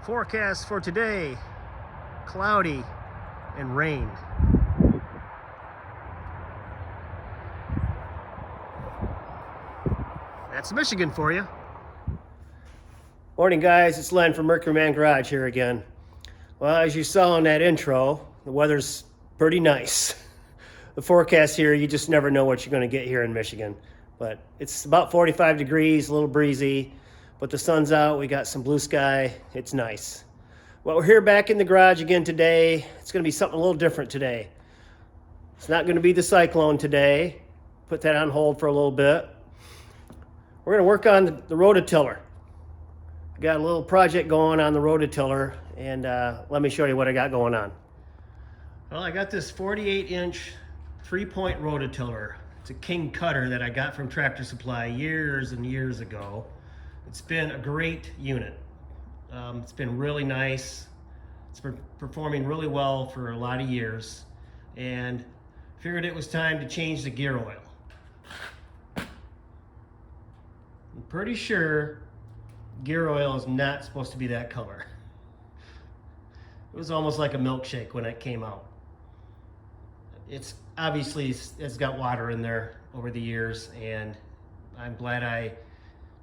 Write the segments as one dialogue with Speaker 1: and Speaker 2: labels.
Speaker 1: Forecast for today, cloudy and rain. That's Michigan for you. Morning guys, it's Len from Mercuryman Garage here again. Well, as you saw in that intro, the weather's pretty nice. The forecast here, you just never know what you're going to get here in Michigan. But it's about 45 degrees, a little breezy, but the sun's out, we got some blue sky, it's nice. Well, we're here back in the garage again today. It's going to be something a little different today. It's not going to be the cyclone today. Put that on hold for a little bit. We're going to work on the Rototiller. Got a little project going on the Rototiller, and let me show you what I got going on. Well, I got this 48-inch 3-point Rototiller. It's a King cutter that I got from Tractor Supply years and years ago. It's been a great unit. It's been really nice. It's been performing really well for a lot of years, and figured it was time to change the gear oil. I'm pretty sure gear oil is not supposed to be that color. It was almost like a milkshake when it came out. It's obviously, it's got water in there over the years, and I'm glad I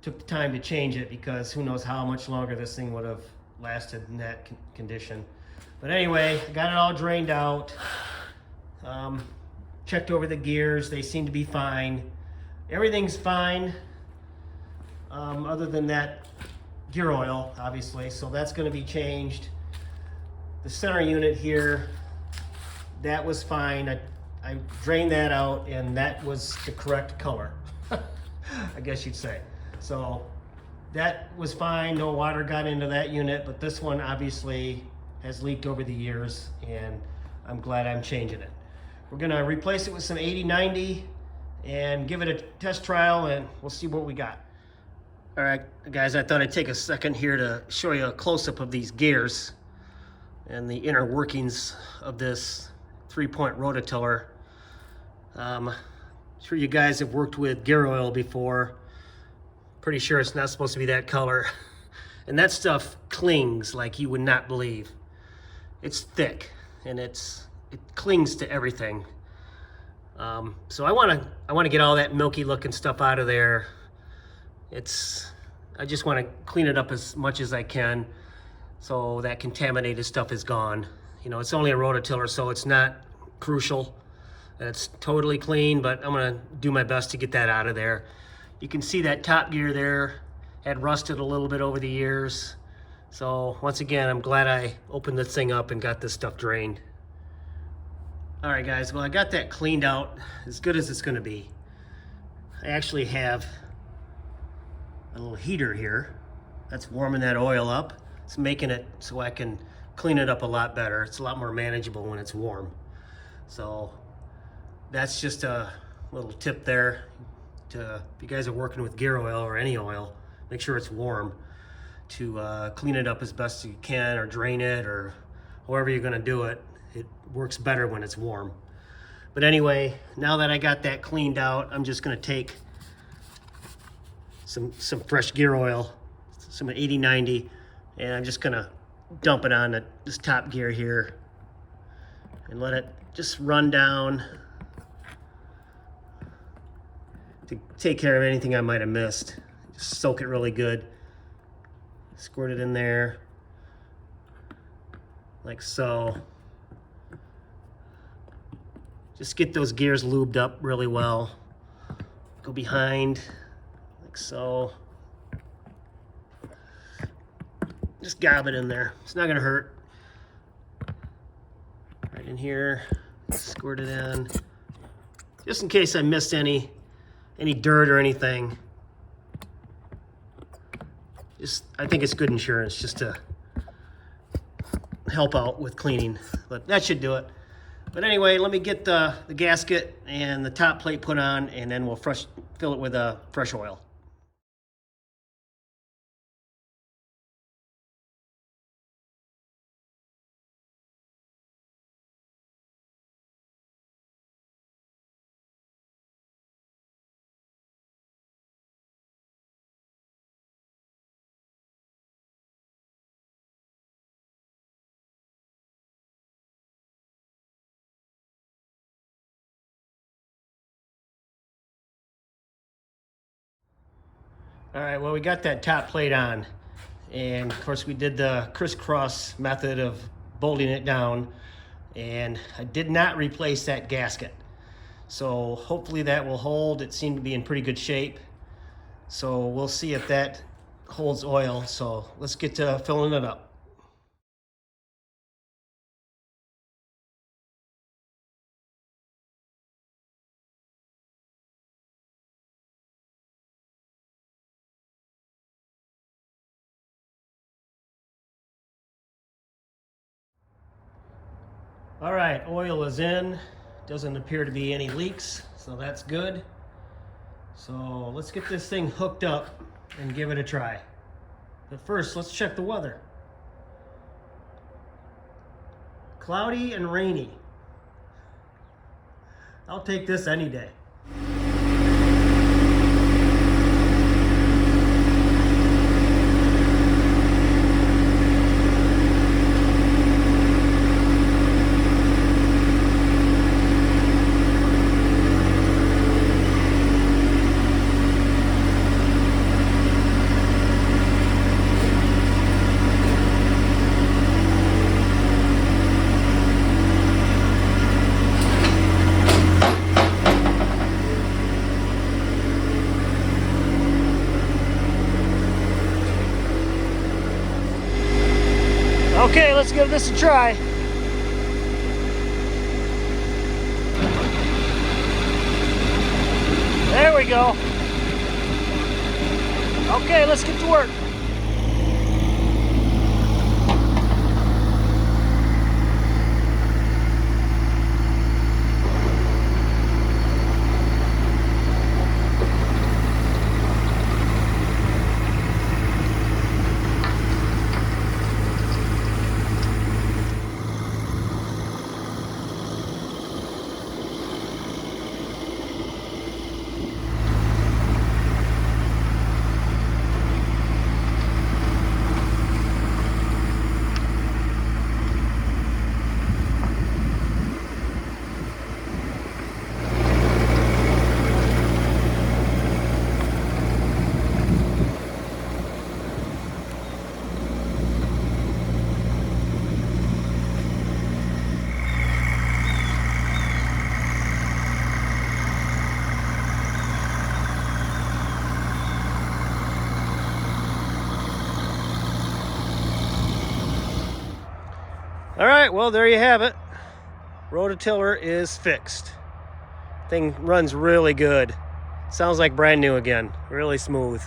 Speaker 1: took the time to change it, because who knows how much longer this thing would have lasted in that condition. But anyway, I got it all drained out. Checked over the gears, they seem to be fine. Everything's fine, other than that gear oil, obviously, so that's going to be changed. The center unit here, that was fine. I drained that out, and that was the correct color, I guess you'd say. So that was fine, no water got into that unit, but this one obviously has leaked over the years, and I'm glad I'm changing it. We're gonna replace it with some 80/90 and give it a test trial, and we'll see what we got. All right, guys, I thought I'd take a second here to show you a close-up of these gears and the inner workings of this 3-point Rototiller. I'm sure you guys have worked with gear oil before. Pretty sure it's not supposed to be that color. And that stuff clings like you would not believe. It's thick, and it clings to everything. So I want to get all that milky looking stuff out of there. I just want to clean it up as much as I can, so that contaminated stuff is gone. You know, it's only a Rototiller, so it's not crucial. It's totally clean, but I'm gonna do my best to get that out of there. You can see that top gear there had rusted a little bit over the years. So once again, I'm glad I opened this thing up and got this stuff drained. All right, guys, well, I got that cleaned out as good as it's gonna be. I actually have a little heater here that's warming that oil up. It's making it so I can clean it up a lot better. It's a lot more manageable when it's warm. So that's just a little tip there. If you guys are working with gear oil or any oil, make sure it's warm to clean it up as best you can, or drain it, or however you're gonna do it. It works better when it's warm. But anyway, now that I got that cleaned out, I'm just gonna take some fresh gear oil, some 80/90, and I'm just gonna dump it on this top gear here and let it just run down to take care of anything I might have missed. Just soak it really good. Squirt it in there like so. Just get those gears lubed up really well. Go behind like so. Just gob it in there. It's not gonna hurt. Right in here, squirt it in. Just in case I missed any dirt or anything. I think it's good insurance just to help out with cleaning, but that should do it. But anyway, let me get the gasket and the top plate put on, and then we'll fill it with fresh oil. All right, well, we got that top plate on, and of course we did the crisscross method of bolting it down, and I did not replace that gasket. So hopefully that will hold. It seemed to be in pretty good shape. So we'll see if that holds oil. So let's get to filling it up. All right, oil is in. Doesn't appear to be any leaks, so that's good. So let's get this thing hooked up and give it a try. But first, let's check the weather. Cloudy and rainy. I'll take this any day. Okay, let's give this a try. There we go. Okay, let's get to work. All right, well, there you have it. Rototiller is fixed. Thing runs really good. Sounds like brand new again, really smooth.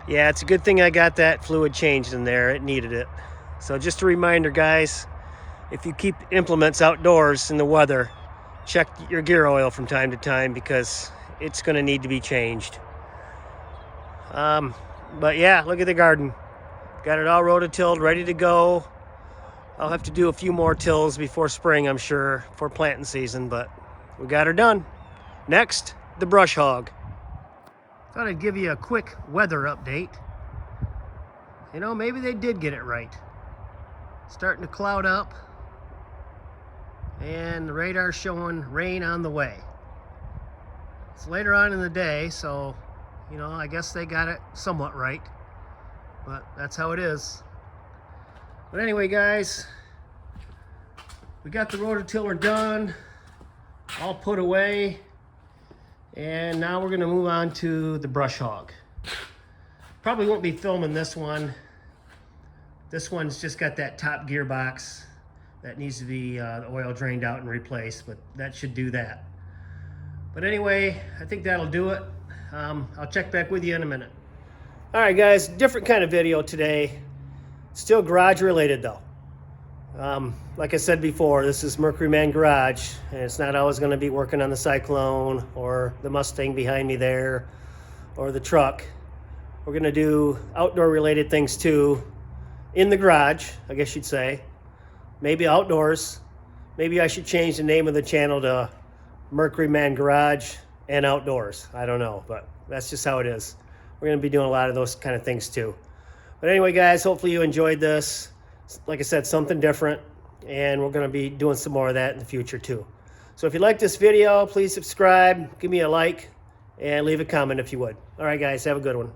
Speaker 1: Yeah, it's a good thing I got that fluid changed in there. It needed it. So just a reminder, guys, if you keep implements outdoors in the weather, check your gear oil from time to time because it's gonna need to be changed. But yeah, look at the garden. Got it all rototilled, ready to go. I'll have to do a few more tills before spring, I'm sure, for planting season, but we got her done. Next, the brush hog. Thought I'd give you a quick weather update. You know, maybe they did get it right. Starting to cloud up, and the radar's showing rain on the way. It's later on in the day, so, you know, I guess they got it somewhat right, but that's how it is. But anyway, guys, we got the rototiller done, all put away, and now we're gonna move on to the brush hog. Probably won't be filming this one. This one's just got that top gearbox that needs to be the oil drained out and replaced, but that should do that. But anyway, I think that'll do it. I'll check back with you in a minute. All right, guys, different kind of video today. Still garage related though. Like I said before, this is Mercuryman Garage, and it's not always going to be working on the Cyclone or the Mustang behind me there or the truck. We're going to do outdoor related things too in the garage, I guess you'd say. Maybe outdoors. Maybe I should change the name of the channel to Mercuryman Garage and Outdoors. I don't know, but that's just how it is. We're going to be doing a lot of those kind of things too. But anyway, guys, hopefully you enjoyed this. Like I said, something different, and we're going to be doing some more of that in the future too. So if you like this video, please subscribe, give me a like, and leave a comment if you would. All right, guys, have a good one.